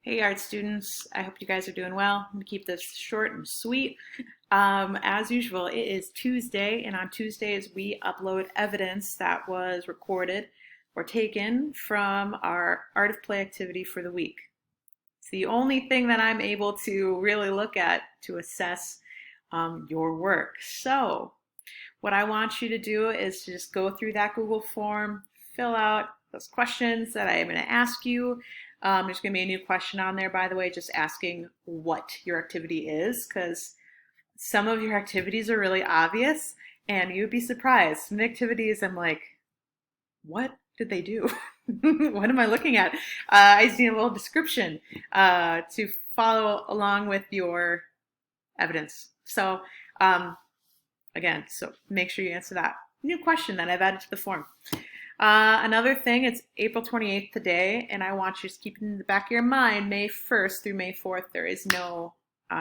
Hey art students, I hope you guys are doing well. I'm gonna keep this short and sweet. As usual, it is Tuesday, and on Tuesdays we upload evidence that was recorded or taken from our art of play activity for the week. It's the only thing that I'm able to really look at to assess your work. So what I want you to do is to just go through that Google form, fill out those questions that I am going to ask you. There's going to be a new question on there, by the way, just asking what your activity is, because some of your activities are really obvious, and you'd be surprised. Some activities, I'm like, what did they do? What am I looking at? I just need a little description to follow along with your evidence. So, again, so make sure you answer that new question that I've added to the form. Another thing, it's April 28th today, and I want you to keep in the back of your mind, May 1st through May 4th, there is no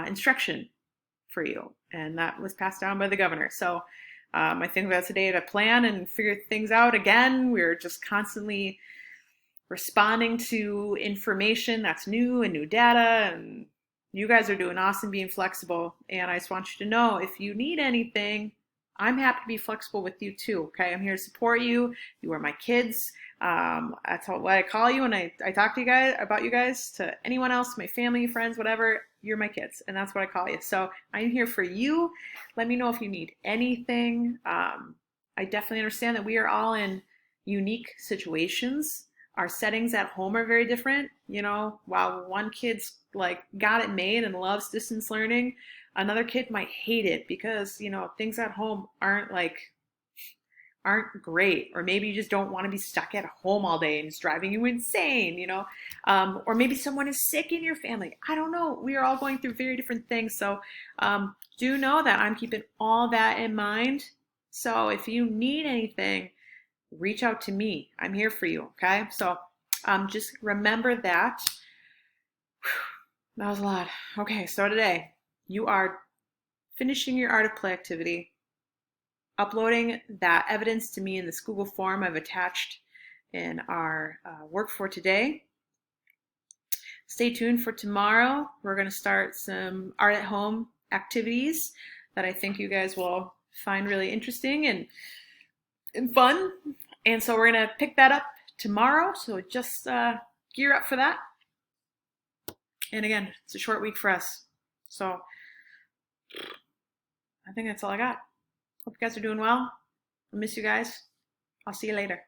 instruction for you, and that was passed down by the governor. So I think that's a day to plan and figure things out. Again, we're just constantly responding to information that's new and new data, and you guys are doing awesome being flexible, and I just want you to know if you need anything, I'm happy to be flexible with you too, okay? I'm here to support you. You are my kids. That's what I call you when I talk to you guys about you guys, to anyone else, my family, friends, whatever, you're my kids, and that's what I call you. So I'm here for you. Let me know if you need anything. I definitely understand that we are all in unique situations. Our settings at home are very different. You know, while one kid's like got it made and loves distance learning, another kid might hate it because, you know, things at home aren't great, or maybe you just don't want to be stuck at home all day and it's driving you insane, you know. Or maybe someone is sick in your family. I don't know. We are all going through very different things. So do know that I'm keeping all that in mind. So if you need anything, reach out to me. I'm here for you, okay? So just remember that. That was a lot. Okay, so today you are finishing your art of play activity, uploading that evidence to me in this Google form I've attached in our work for today. Stay tuned for tomorrow. We're going to start some art at home activities that I think you guys will find really interesting and fun. And so we're going to pick that up tomorrow. So just gear up for that. And again, it's a short week for us. So I think that's all I got. Hope you guys are doing well. I miss you guys. I'll see you later.